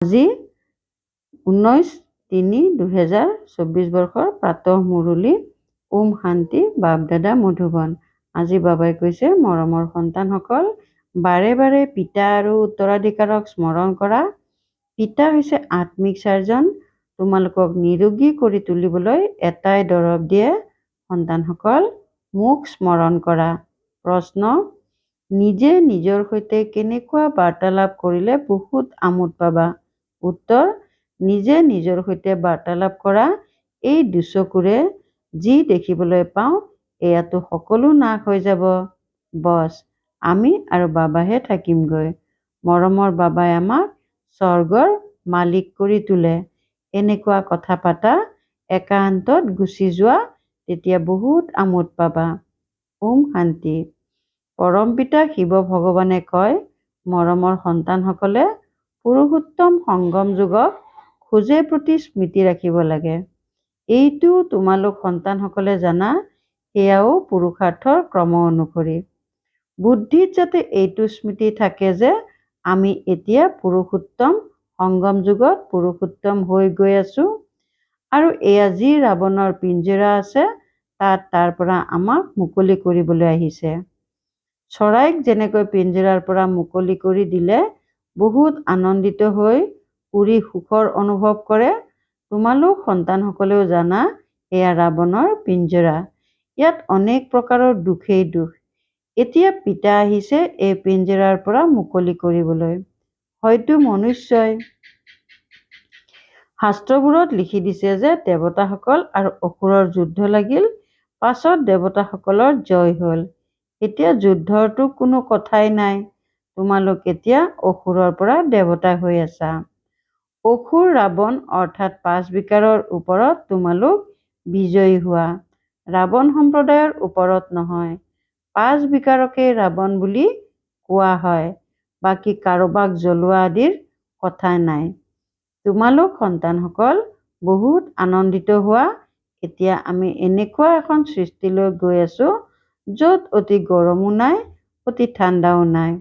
আজি 19/3/2024 বৰ্ষৰ প্ৰাতঃ মুৰলী। ওম শান্তি। বাপ দাদা মধুবন। আজি বাবাই কৈছে, মৰমৰ সন্তানসকল, বাৰে বাৰে পিতা আৰু উত্তৰাধিকাৰক স্মৰণ কৰা। পিতা হৈছে আত্মিক চাৰ্জন। তোমালোকক নিৰোগী কৰি তুলিবলৈ এটাই দৰৱ দিয়ে। সন্তানসকল, মোক স্মৰণ কৰা। প্ৰশ্ন: নিজে নিজৰ সৈতে কেনেকুৱা বাৰ্তালাপ কৰিলে বহুত আমোদ পাবা? উত্তৰ: নিজে নিজৰ সৈতে বাৰ্তালাপ কৰা। এই দুচকুৰে যি দেখিবলৈ পাওঁ এয়াতো সকলো নাশ হৈ যাব। বছ, আমি আৰু বাবাহে থাকিমগৈ। মৰমৰ বাবাই আমাক স্বৰ্গৰ মালিক কৰি তোলে। এনেকুৱা কথা পাতা, একান্তত গুচি যোৱা, তেতিয়া বহুত আমোদ পাবা। ওম শান্তি। পৰমপিতা শিৱ ভগৱানে কয়, মৰমৰ সন্তানসকলে পুৰুষোত্তম সংগম যোগক খোজে প্ৰতি স্মৃতি ৰাখিব লাগে। এইটো তোমালোক সন্তানসকলে জানা, সেয়াও পুৰুষাৰ্থৰ ক্ৰম অনুসৰি। বুদ্ধিত যাতে এইটো স্মৃতি থাকে যে আমি এতিয়া পুৰুষোত্তম সংগম যুগত পুৰুষোত্তম হৈ গৈ আছো, আৰু এয়া যি ৰাৱণৰ পিঞ্জৰা আছে তাত তাৰ পৰা আমাক মুকলি কৰিবলৈ আহিছে। চৰাইক যেনেকৈ পিঞ্জৰাৰ পৰা মুকলি কৰি দিলে বহুত আনন্দিত হৈ উৰি সুখৰ অনুভৱ কৰে, তোমালোক সন্তানসকলেও জানা এয়া ৰাৱণৰ পিঞ্জৰা। ইয়াত অনেক প্ৰকাৰৰ দুখেই দুখ। এতিয়া পিতা আহিছে এই পিঞ্জৰাৰ পৰা মুকলি কৰিবলৈ। হয়তো মনুষ্যই শাস্ত্ৰবোৰত লিখি দিছে যে দেৱতাসকল আৰু অসুৰৰ যুদ্ধ লাগিল, পাছত দেৱতাসকলৰ জয় হ'ল। এতিয়া যুদ্ধৰতো কোনো কথাই নাই। তোমালোক এতিয়া অসুৰৰ পৰা দেৱতা হৈ আছা। অসুৰ ৰাৱণ অৰ্থাৎ 5 বিকাৰৰ ওপৰত তোমালোক বিজয়ী হোৱা। ৰাৱণ সম্প্ৰদায়ৰ ওপৰত নহয়। 5 বিকাৰকেই ৰাৱণ বুলি কোৱা হয়। বাকী কাৰোবাক জ্বলোৱা আদিৰ কথা নাই। তোমালোক সন্তানসকল বহুত আনন্দিত হোৱা। এতিয়া আমি এনেকুৱা এখন সৃষ্টিলৈ গৈ আছো য'ত অতি গৰমো নাই, অতি ঠাণ্ডাও নাই।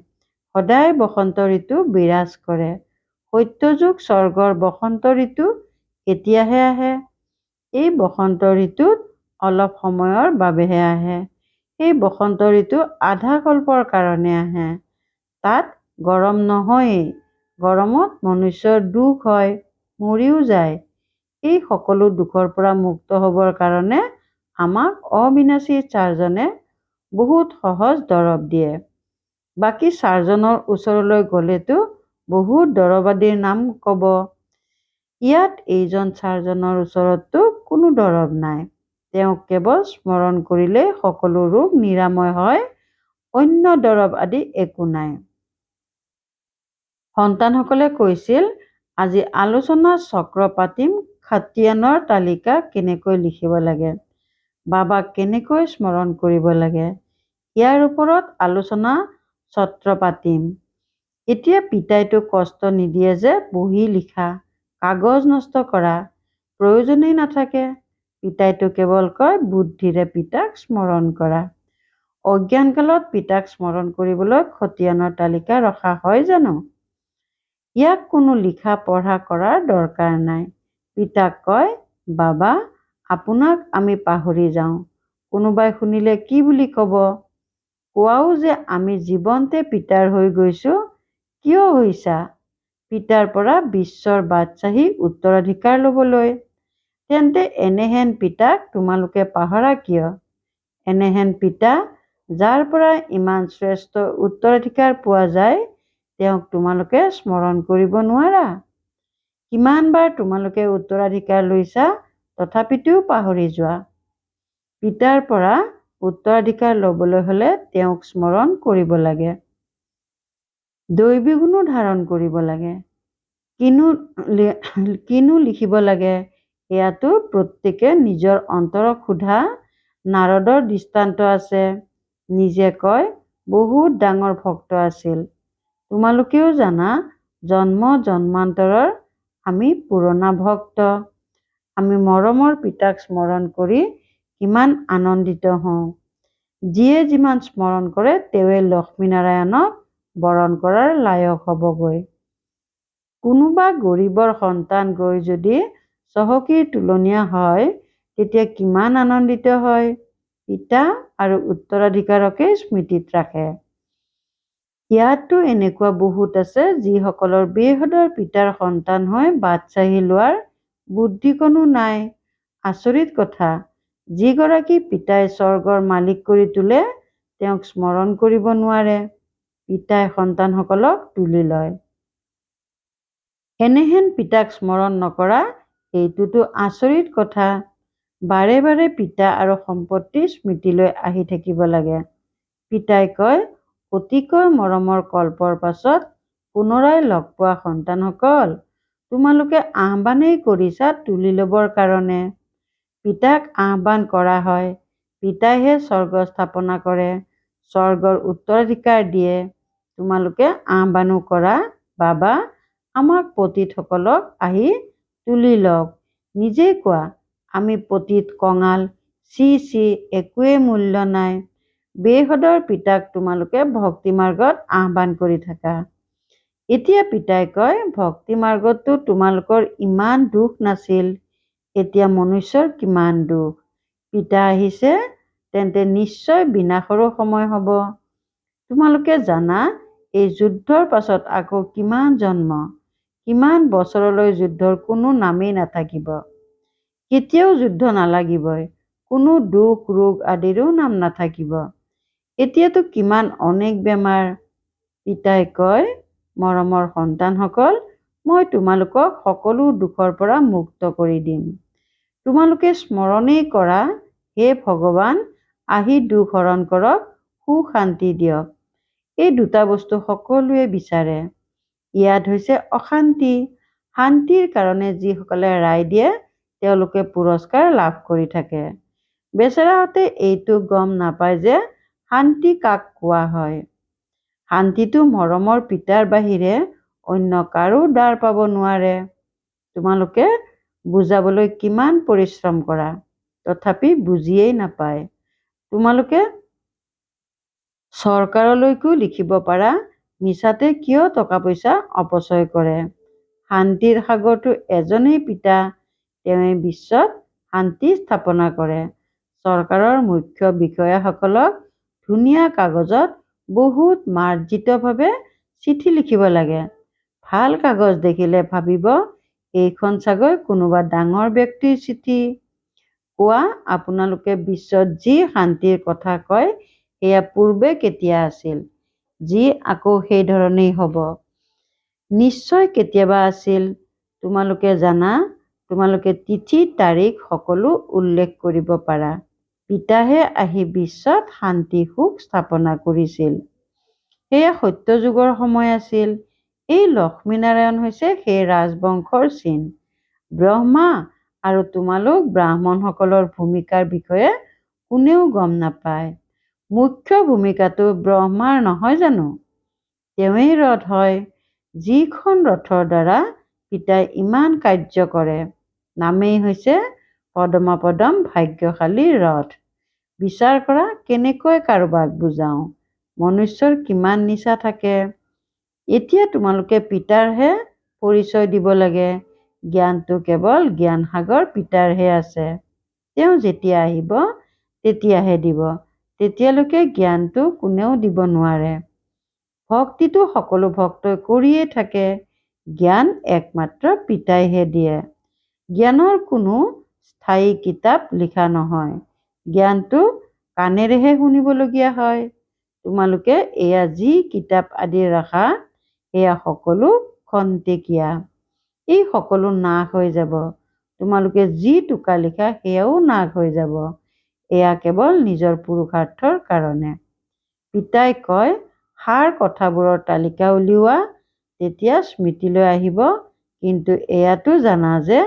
সদায় বসন্ত ঋতু বিৰাজ কৰে। সত্যযুগ স্বৰ্গৰ বসন্ত ঋতু এতিয়াহে আহে। এই বসন্ত ঋতুত অলপ সময়ৰ বাবেহে আহে। এই বসন্ত ঋতু আধা কল্পৰ কাৰণে আহে। তাত গৰম নহয়েই। গৰমত মনুষ্যৰ দুখ হয়, মৰিও যায়। এই সকলো দুখৰ পৰা মুক্ত হ'বৰ কাৰণে আমাক অবিনাশী চাৰ্জনে বহুত সহজ দৰৱ দিয়ে। বাকী চাৰ্জনৰ ওচৰলৈ গ'লেতো বহুত দৰৱ আদিৰ নাম ক'ব। ইয়াত এইজন চাৰ্জনৰ ওচৰততো কোনো দৰৱ নাই। তেওঁক কেৱল স্মৰণ কৰিলেই সকলো ৰোগ নিৰাময় হয়। অন্য দৰৱ আদি একো নাই। সন্তানসকলে কৈছিল, আজি আলোচনা চক্ৰ পাতিম খাতিয়ানৰ তালিকা কেনেকৈ লিখিব লাগে, বাবাক কেনেকৈ স্মৰণ কৰিব লাগে, ইয়াৰ ওপৰত আলোচনা চক্ৰ পাতিম। এতিয়া পিতাইতো কষ্ট নিদিয়ে যে বহি লিখা, কাগজ নষ্ট কৰা, প্ৰয়োজনেই নাথাকে। পিতাইতো কেৱল কয় বুদ্ধিৰে পিতাক স্মৰণ কৰা। অজ্ঞানকালত পিতাক স্মৰণ কৰিবলৈ খতিয়ানৰ তালিকা ৰখা হয় জানো? ইয়াক কোনো লিখা পঢ়া কৰাৰ দৰকাৰ নাই। পিতাক কয়, বাবা, আপোনাক আমি পাহৰি যাওঁ। কোনোবাই শুনিলে কি বুলি ক'ব? কোৱাও যে আমি জীৱন্তে পিতাৰ হৈ গৈছো। কিয় হৈছা? পিতাৰ পৰা বিশ্বৰ বাদশ্বাহী উত্তৰাধিকাৰ ল'বলৈ। তেন্তে এনেহেন পিতাক তোমালোকে পাহৰা কিয়? এনেহেন পিতা, যাৰ পৰা ইমান শ্ৰেষ্ঠ উত্তৰাধিকাৰ পোৱা যায়, তেওঁক তোমালোকে স্মৰণ কৰিব নোৱাৰা? কিমানবাৰ তোমালোকে উত্তৰাধিকাৰ লৈছা, তথাপিতো পাহৰি যোৱা। পিতাৰ পৰা উত্তৰাধিকাৰ ল'বলৈ হ'লে তেওঁক স্মৰণ কৰিব লাগে। দৈবী গুণো ধাৰণ কৰিব লাগে। কিনো লিখিব লাগে এয়াতো প্ৰত্যেকে নিজৰ অন্তৰক সোধা। নাৰদৰ দৃষ্টান্ত আছে। নিজে কয় বহুত ডাঙৰ ভক্ত আছিল। তোমালোকেও জানা, জন্ম জন্মান্তৰৰ আমি পুৰণা ভক্ত। আমি মৰমৰ পিতাক স্মৰণ কৰি কিমান আনন্দিত হওঁ। যিয়ে যিমান স্মৰণ কৰে তেওঁৱে লক্ষ্মীনাৰায়ণক বৰণ কৰাৰ লায়ক হ'বগৈ। কোনোবা গৰীবৰ সন্তান গৈ যদি চহকীৰ তুলনীয়া হয় তেতিয়া কিমান আনন্দিত হয়। পিতা আৰু উত্তৰাধিকাৰকে স্মৃতিত ৰাখে। ইয়াতো এনেকুৱা বহুত আছে যিসকলৰ বেহদৰ পিতাৰ সন্তান হৈ বাট চাহি লোৱাৰ বুদ্ধিকণো নাই। আচৰিত কথা, যিগৰাকী পিতাই স্বৰ্গৰ মালিক কৰি তোলে তেওঁক স্মৰণ কৰিব নোৱাৰে, পিতাই সন্তানসকলক তুলি লয়। এনেহেন পিতাক স্মৰণ নকৰা এইটোতো আচৰিত কথা। বাৰে বাৰে পিতা আৰু সম্পত্তিৰ স্মৃতিলৈ আহি থাকিব লাগে। পিতাই কয়, অতিকৈ মৰমৰ কল্পৰ পাছত পুনৰাই লগ পোৱা সন্তানসকল, তোমালোকে আহ্বানেই কৰিছা তুলি ল'বৰ কাৰণে। পিতাক আহ্বান কৰা হয়, পিতাইহে স্বৰ্গ স্থাপনা কৰে, স্বৰ্গৰ উত্তৰাধিকাৰ দিয়ে। তোমালোকে আহ্বানো কৰা, বাবা আমাক পতিতসকলক আহি তুলি লওক। নিজেই কোৱা, আমি পতিত কঙাল, চি চি একোৱেই মূল্য নাই। বেহদৰ পিতাক তোমালোকে ভক্তি মাৰ্গত আহ্বান কৰি থাকা। এতিয়া পিতাই কয়, ভক্তি মাৰ্গততো তোমালোকৰ ইমান দুখ নাছিল, এতিয়া মনুষ্যৰ কিমান দুখ। পিতা আহিছে, তেন্তে নিশ্চয় বিনাশৰো সময় হ'ব। তোমালোকে জানা এই যুদ্ধৰ পাছত আকৌ কিমান জন্ম, কিমান বছৰলৈ যুদ্ধৰ কোনো নামেই নাথাকিব। কেতিয়াও যুদ্ধ নালাগিবই, কোনো দুখ ৰোগ আদিৰো নাম নাথাকিব। এতিয়াতো কিমান অনেক বেমাৰ। পিতাই কয়, মৰমৰ সন্তানসকল, মই তোমালোকক সকলো দুখৰ পৰা মুক্ত কৰি দিম। তোমালোকে স্মৰণেই কৰা, হে ভগৱান আহি দুখ হৰণ কৰক, সুখ শান্তি দিয়ক। এই দুটা বস্তু সকলোৱে বিচাৰে। ইয়াত হৈছে অশান্তি। শান্তিৰ কাৰণে যিসকলে ৰায় দিয়ে তেওঁলোকে পুৰস্কাৰ লাভ কৰি থাকে। বেচেৰাহঁতে এইটো গম নাপায় যে শান্তি কাক কোৱা হয়। শান্তিটো মৰমৰ পিতাৰ বাহিৰে অন্য কাৰো দ্বাৰ পাব নোৱাৰে। তোমালোকে বুজাবলৈ কিমান পৰিশ্ৰম কৰা, তথাপি বুজিয়েই নাপায়। তোমালোকে চৰকাৰলৈকো লিখিব পাৰা, মিছাতে কিয় টকা পইচা অপচয় কৰে। শান্তিৰ সাগৰটো এজনেই পিতা, তেওঁৱেই বিশ্বত শান্তি স্থাপনা কৰে। চৰকাৰৰ মুখ্য বিষয়াসকলক ধুনীয়া কাগজত বহুত মাৰ্জিতভাৱে চিঠি লিখিব লাগে। ভাল কাগজ দেখিলে ভাবিব এইখন চাগৈ কোনোবা ডাঙৰ ব্যক্তিৰ চিঠি। কোৱা, আপোনালোকে বিশ্বত যি শান্তিৰ কথা কয় সেয়া পূৰ্বে কেতিয়া আছিল, যি আকৌ সেই ধৰণেই হ'ব। নিশ্চয় কেতিয়াবা আছিল। তোমালোকে জানা, তোমালোকে তিথি তাৰিখ সকলো উল্লেখ কৰিব পাৰা। পিতাহে আহি বিশ্বত শান্তি সুখ স্থাপনা কৰিছিল। সেয়া সত্য যুগৰ সময় আছিল। এই লক্ষ্মীনাৰায়ণ হৈছে সেই ৰাজবংশৰ চিন। ব্ৰহ্মা আৰু তোমালোক ব্ৰাহ্মণসকলৰ ভূমিকাৰ বিষয়ে কোনেও গম নাপায়। মুখ্য ভূমিকাটো ব্ৰহ্মাৰ নহয় জানো? তেওঁৱেই ৰথ হয়, যিখন ৰথৰ দ্বাৰা পিতাই ইমান কাৰ্য কৰে। নামেই হৈছে পদমাপদম ভাগ্যশালী ৰথ। বিচাৰ কৰা কেনেকৈ কাৰোবাক বুজাওঁ, মনুষ্যৰ কিমান নিচা থাকে। এতিয়া তোমালোকে পিতাৰহে পৰিচয় দিব লাগে। জ্ঞানটো কেৱল জ্ঞান সাগৰ পিতাৰহে আছে। তেওঁ যেতিয়া আহিব তেতিয়াহে দিব, তেতিয়ালৈকে জ্ঞানটো কোনেও দিব নোৱাৰে। ভক্তিটো সকলো ভক্তই কৰিয়েই থাকে, জ্ঞান একমাত্ৰ পিতাইহে দিয়ে। জ্ঞানৰ কোনো স্থায়ী কিতাপ লিখা নহয়, জ্ঞানটো কাণেৰেহে শুনিবলগীয়া হয়। তোমালোকে এয়া যি কিতাপ আদি ৰাখা সেয়া সকলো খন্তেকীয়া। এই সকলো নাশ হৈ যাব। তোমালোকে যি টোকা লিখা সেয়াও নাশ হৈ যাব। এয়া কেৱল নিজৰ পুৰুষাৰ্থৰ কাৰণে। পিতাই কয়, সাৰ কথাবোৰৰ তালিকা উলিওৱা, তেতিয়া স্মৃতিলৈ আহিব। কিন্তু এয়াতো জানা যে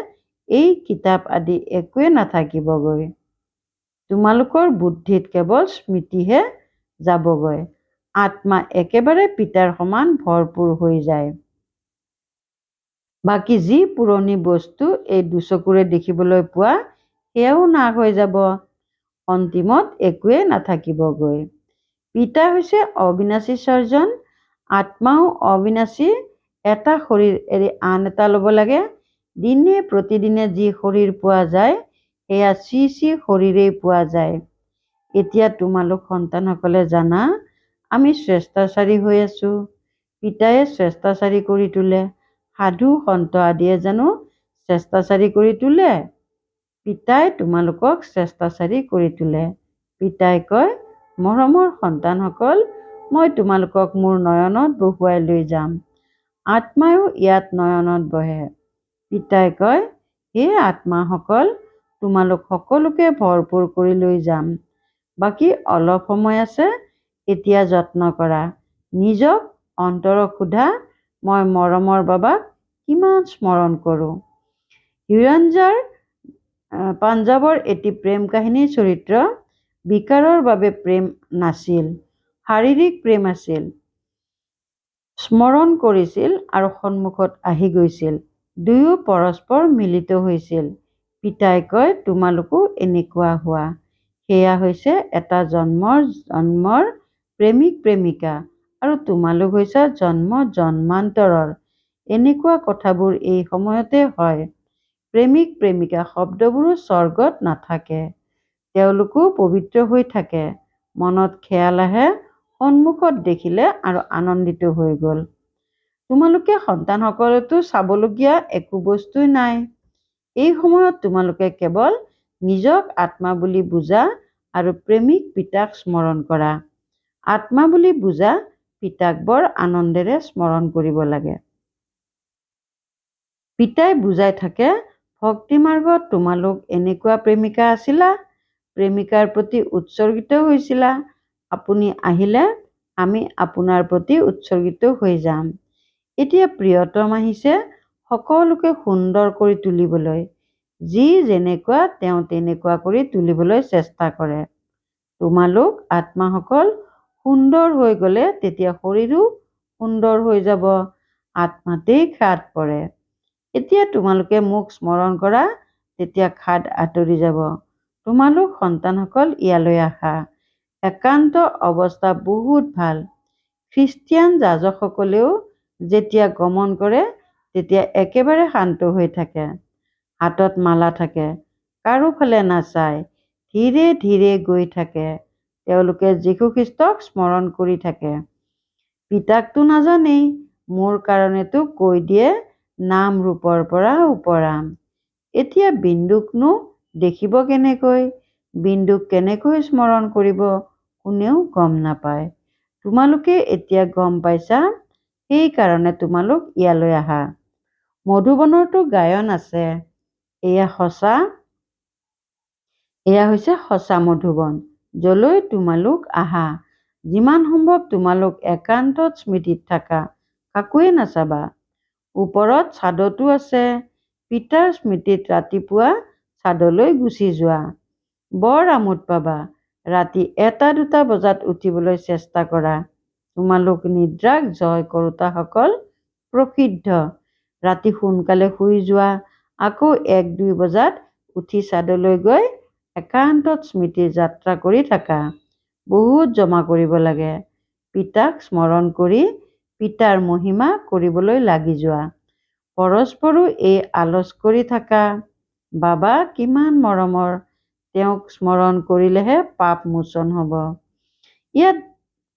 এই কিতাপ আদি একোৱেই নাথাকিবগৈ। তোমালোকৰ বুদ্ধিত কেৱল স্মৃতিহে যাবগৈ। আত্মা একেবাৰে পিতাৰ সমান ভৰপূৰ হৈ যায়। বাকী যি পুৰণি বস্তু এই দুচকুৰে দেখিবলৈ পোৱা সেয়াও নাশ হৈ যাব। অন্তিমত একোৱেই নাথাকিবগৈ। পিতা হৈছে অবিনাশী স্বৰ্জন, আত্মাও অবিনাশী এটা শৰীৰ এৰি আন এটা ল'ব লাগে। দিনে প্ৰতিদিনে যি শৰীৰ পোৱা যায় সেয়া শ্ৰী শ্ৰী শৰীৰেই পোৱা যায়। এতিয়া তোমালোক সন্তানসকলে জানা আমি শ্ৰেষ্ঠাচাৰী হৈ আছো। পিতায়ে শ্ৰেষ্ঠাচাৰী কৰি তোলে। সাধু সন্ত আদিয়ে জানো শ্ৰেষ্ঠাচাৰী কৰি তোলে? পিতাই তোমালোকক শ্ৰেষ্ঠাচাৰী কৰি তোলে। পিতাই কয়, মৰমৰ সন্তানসকল, মই তোমালোকক মোৰ নয়নত বহুৱাই লৈ যাম। আত্মায়ো ইয়াত নয়নত বহে। পিতাই কয়, হে আত্মাসকল, তোমালোক সকলোকে ভৰপূৰ কৰি লৈ যাম। বাকী অলপ সময় আছে, এতিয়া যত্ন কৰা। নিজক অন্তৰক সোধা, মই মৰমৰ বাবাক কিমান স্মৰণ কৰোঁ। হিৰঞ্জাৰ পাঞ্জাৱৰ এটি প্ৰেম কাহিনীৰ চৰিত্ৰ। বিকাৰৰ বাবে প্ৰেম নাছিল, শাৰীৰিক প্ৰেম আছিল। স্মৰণ কৰিছিল আৰু সন্মুখত আহি গৈছিল। দুয়ো পৰস্পৰ মিলিত হৈছিল। পিতাই কয়, তোমালোকো এনেকুৱা হোৱা। সেয়া হৈছে এটা জন্মৰ প্ৰেমিক প্ৰেমিকা আৰু তোমালোক হৈছা জন্ম জন্মান্তৰৰ। এনেকুৱা কথাবোৰ এই সময়তে হয়। প্ৰেমিক প্ৰেমিকা শব্দবোৰো স্বৰ্গত নাথাকে। তেওঁলোকো পবিত্ৰ হৈ থাকে। মনত খেয়াল আহে, সন্মুখত দেখিলে আৰু আনন্দিত হৈ গ'ল। তোমালোকে সন্তানসকলেতো চাবলগীয়া একো বস্তুই নাই। এই সময়ত তোমালোকে কেৱল নিজক আত্মা বুলি বুজা আৰু প্ৰেমিক পিতাক স্মৰণ কৰা। আত্মা বুলি বুজা পিতাক বৰ আনন্দেৰে স্মৰণ কৰিব লাগে। পিতাই বুজাই থাকে, ভক্তি মাৰ্গত তোমালোক এনেকুৱা প্ৰেমিকা আছিলা, প্ৰেমিকাৰ প্ৰতি উৎসৰ্গিত হৈছিলা। আপুনি আহিলে আমি আপোনাৰ প্ৰতি উৎসৰ্গিত হৈ যাম। এতিয়া প্ৰিয়তম আহিছে সকলোকে সুন্দৰ কৰি তুলিবলৈ। যি যেনেকুৱা তেওঁ তেনেকুৱা কৰি তুলিবলৈ চেষ্টা কৰে। তোমালোক আত্মাসকল সুন্দৰ হৈ গ'লে তেতিয়া শৰীৰো সুন্দৰ হৈ যাব। আত্মাতেই খাদ পৰে। এতিয়া তোমালোকে মোক স্মৰণ কৰা, তেতিয়া খাদ আঁতৰি যাব। তোমালোক সন্তানসকল ইয়ালৈ আহা। একান্ত অৱস্থা বহুত ভাল। খ্ৰীষ্টিয়ান যাজকসকলেও যেতিয়া গমন কৰে তেতিয়া একেবাৰে শান্ত হৈ থাকে। হাতত মালা থাকে, কাৰোফালে নাচায়, ধীৰে ধীৰে গৈ থাকে। তেওঁলোকে যীশুখ্ৰীষ্টক স্মৰণ কৰি থাকে। পিতাকতো নাজানেই, মোৰ কাৰণেতো কৈ দিয়ে নাম ৰূপৰ পৰা উপৰাম। এতিয়া বিন্দুকনো দেখিব কেনেকৈ? বিন্দুক কেনেকৈ স্মৰণ কৰিব? কোনেও গম নাপায়। তোমালোকে এতিয়া গম পাইছা, সেইকাৰণে তোমালোক ইয়ালৈ আহা। মধুবনৰতো গায়ন আছে। এয়া হৈছে সঁচা মধুবন, যলৈ তোমালোক আহা। যিমান সম্ভৱ তোমালোক একান্তত স্মৃতিত থাকা, কাকোৱে নাচাবা। ওপৰত ছাদতো আছে। পিতাৰ স্মৃতিত ৰাতিপুৱা ছাদলৈ গুচি যোৱা। বৰ আমোদ পাবা। ৰাতি 1-2 বজাত উঠিবলৈ চেষ্টা কৰা। তোমালোক নিদ্ৰাক জয় কৰোতাসকল প্ৰসিদ্ধ। ৰাতি সোনকালে শুই যোৱা, আকৌ 1-2 বজাত উঠি ছাদলৈ গৈ একান্তত স্মৃতিৰ যাত্ৰা কৰি থাকা। বহুত জমা কৰিব লাগে। পিতাক স্মৰণ কৰি পিতাৰ মহিমা কৰিবলৈ লাগি যোৱা। পৰস্পৰো এই আলচ কৰি থাকা, বাবা কিমান মৰমৰ, তেওঁক স্মৰণ কৰিলেহে পাপ মোচন হ'ব। ইয়াত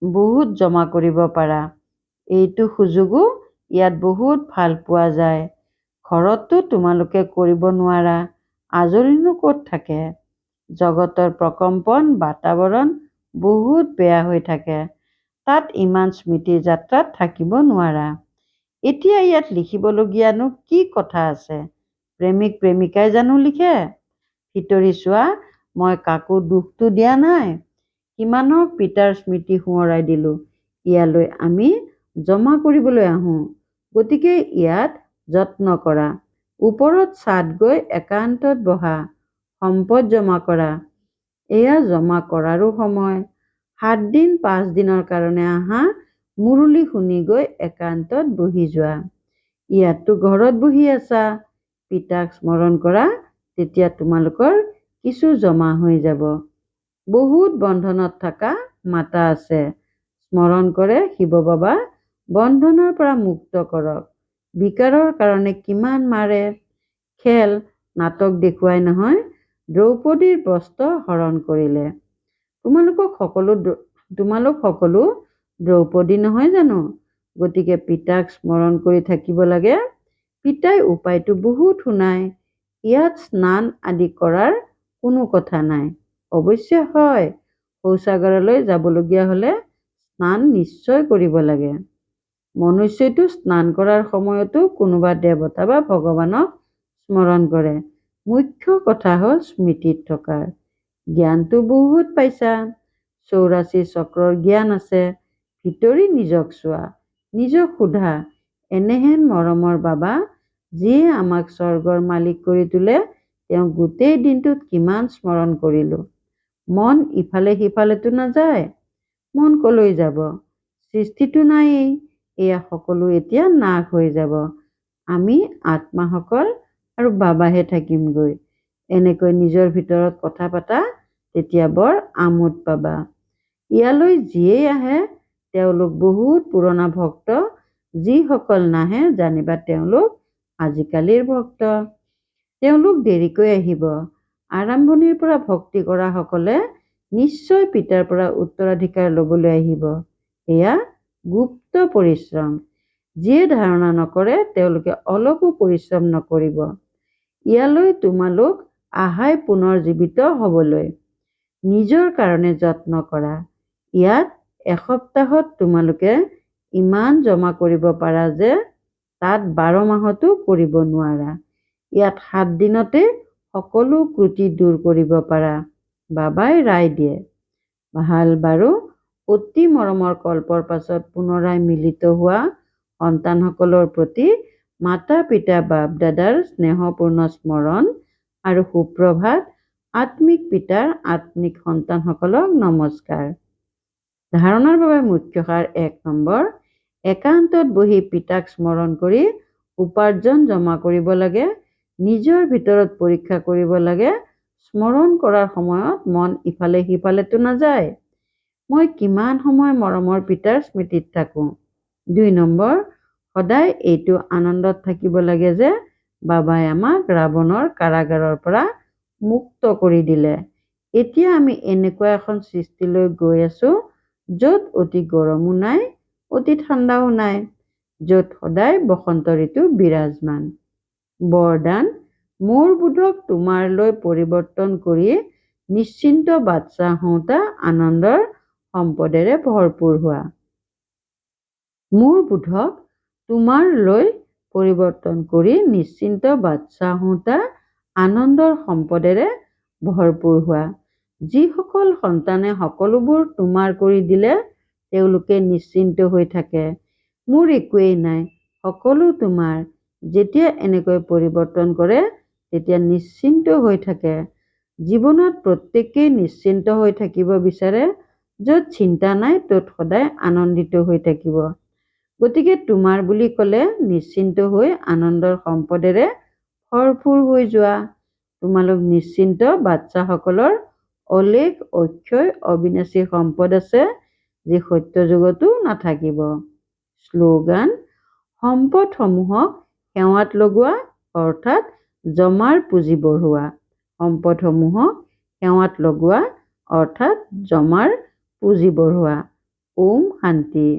বহুত জমা কৰিব পাৰা। এইটো সুযোগো ইয়াত বহুত ভাল পোৱা যায়। ঘৰততো তোমালোকে কৰিব নোৱাৰা, আজৰিনো ক'ত থাকে। জগতৰ প্ৰকম্পন বাতাৱৰণ বহুত বেয়া হৈ থাকে। তাত ইমান স্মৃতিৰ যাত্ৰাত থাকিব নোৱাৰা। এতিয়া ইয়াত লিখিবলগীয়ানো কি কথা আছে? প্ৰেমিক প্ৰেমিকাই জানো লিখে? ভিতৰি চোৱা, মই কাকো দুখটো দিয়া নাই। কিমানক পিতাৰ স্মৃতি সোঁৱৰাই দিলোঁ। ইয়ালৈ আমি জমা কৰিবলৈ আহোঁ। গতিকে ইয়াত যত্ন কৰা। ওপৰত ছাদ গৈ একান্তত বহা। সম্পদ জমা কৰা। এয়া জমা কৰাৰো সময়। 7 দিন 5 দিনৰ কাৰণে আহা, মুৰলী শুনি গৈ একান্তত বহি যোৱা। ইয়াততো ঘৰত বহি আছা। পিতাক স্মৰণ কৰা, তেতিয়া তোমালোকৰ কিছু জমা হৈ যাব। বহুত বন্ধনত থকা মাতা আছে। স্মৰণ কৰে শিৱ বাবা বন্ধনৰ পৰা মুক্ত কৰক। বিকাৰৰ কাৰণে কিমান মাৰে। খেল নাটক দেখুৱাই নহয় দ্ৰৌপদীৰ বস্ত্ৰ হৰণ কৰিলে। তোমালোক সকলো দ্ৰৌপদী নহয় জানো? গতিকে পিতাক স্মৰণ কৰি থাকিব লাগে। পিতাই উপায়টো বহুত শুনায়। ইয়াত স্নান আদি কৰাৰ কোনো কথা নাই। অৱশ্যে হয়, শৌচাগাৰলৈ যাবলগীয়া হ'লে স্নান নিশ্চয় কৰিব লাগে। মনুষ্যইতো স্নান কৰাৰ সময়তো কোনোবা দেৱতা বা ভগৱানক স্মৰণ কৰে। মুখ্য কথা হ'ল স্মৃতিত থকাৰ। জ্ঞানটো বহুত পাইছা, 84 চক্ৰৰ জ্ঞান আছে। ভিতৰি নিজক চোৱা, নিজক সোধা, এনেহেন মৰমৰ বাবা যিয়ে আমাক স্বৰ্গৰ মালিক কৰি তোলে, তেওঁ গোটেই দিনটোত কিমান স্মৰণ কৰিলো। মন ইফালে সিফালেতো নাযায়। মন কলৈ যাব? সৃষ্টিটো নায়েই। এয়া সকলো এতিয়া নাশ হৈ যাব। আমি আত্মাসকল আৰু বাবাহে থাকিমগৈ। এনেকৈ নিজৰ ভিতৰত কথা পাতা, তেতিয়া বৰ আমোদ পাবা। ইয়ালৈ যিয়েই আহে তেওঁলোক বহুত পুৰণা ভক্ত। যিসকল নাহে জানিবা তেওঁলোক আজিকালিৰ ভক্ত। তেওঁলোক দেৰিকৈ আহিব। আৰম্ভণিৰ পৰা ভক্তি কৰা সকলে নিশ্চয় পিতাৰ পৰা উত্তৰাধিকাৰ ল'বলৈ আহিব। এয়া গুপ্ত পৰিশ্ৰম। যিয়ে ধাৰণা নকৰে তেওঁলোকে অলপো পৰিশ্ৰম নকৰিব। ইয়ালৈ তোমালোক আহাই পুনৰ জীৱিত হ'বলৈ। নিজৰ কাৰণে যত্ন কৰা। ইয়াত এসপ্তাহত তোমালোকে ইমান জমা কৰিব পাৰা যে তাত 12 মাহতো কৰিব নোৱাৰা। ইয়াত 7 দিনতে সকলো ক্ৰুটি দূৰ কৰিব পাৰা। বাবাই ৰায় দিয়ে। ভাল বাৰু, অতি মৰমৰ কল্পৰ পাছত পুনৰাই মিলিত হোৱা সন্তানসকলৰ প্ৰতি মাতা পিতা বাপ দাদাৰ স্নেহপূৰ্ণ স্মৰণ আৰু সুপ্ৰভাত। আত্মিক পিতাৰ আত্মিক সন্তানসকলক নমস্কাৰ। ধাৰণাৰ বাবে মুখ্য সাৰ 1 নম্বৰ, একান্তত বহি পিতাক স্মৰণ কৰি উপাৰ্জন জমা কৰিব লাগে। নিজৰ ভিতৰত পৰীক্ষা কৰিব লাগে। স্মৰণ কৰাৰ সময়ত মন ইফালে সিফালেতো নাযায়। মই কিমান সময় মৰমৰ পিতাৰ স্মৃতিত থাকোঁ। 2 নম্বৰ, সদায় এইটো আনন্দত থাকিব লাগে যে বাবাই আমাক ৰাৱণৰ কাৰাগাৰৰ পৰা মুক্ত কৰি দিলে। এতিয়া আমি এনেকুৱা এখন সৃষ্টিলৈ গৈ আছো য'ত অতি গৰমো নাই, অতি ঠাণ্ডাও নাই, য'ত সদায় বসন্ত ঋতু বিৰাজমান। বৰদান, মোৰ বোধক তোমাৰলৈ পৰিৱৰ্তন কৰি নিশ্চিন্ত বাদশাহ হওঁতা আনন্দৰ সম্পদেৰে ভৰপূৰ হোৱা। মোৰ বোধক তোমাৰলৈ পৰিৱৰ্তন কৰি নিশ্চিন্ত বাদশাহ হওঁতা আনন্দৰ সম্পদেৰে ভৰপূৰ হোৱা। যিসকল সন্তানে সকলোবোৰ তোমাৰ কৰি দিলে তেওঁলোকে নিশ্চিন্ত হৈ থাকে। মোৰ একোৱেই নাই, সকলো তোমাৰ। যেতিয়া এনেকৈ পৰিৱৰ্তন কৰে তেতিয়া নিশ্চিন্ত হৈ থাকে। জীৱনত প্ৰত্যেকেই নিশ্চিন্ত হৈ থাকিব বিচাৰে। য'ত চিন্তা নাই ত'ত সদায় আনন্দিত হৈ থাকিব। গতিকে তোমাৰ বুলি ক'লে নিশ্চিন্ত হৈ আনন্দৰ সম্পদেৰে ভৰপূৰ হৈ যোৱা। তোমালোক নিশ্চিন্ত বাদশাহসকলৰ অলেখ অক্ষয় অবিনাশী সম্পদ আছে যি সত্য যুগতো নাথাকিব। শ্লোগান, সম্পদসমূহক সেৱাত লগোৱা অৰ্থাৎ জমাৰ পুঁজি বঢ়োৱা। সম্পদসমূহক সেৱাত লগোৱা অৰ্থাৎ জমাৰ পুঁজি বঢ়োৱা। ওম শান্তি।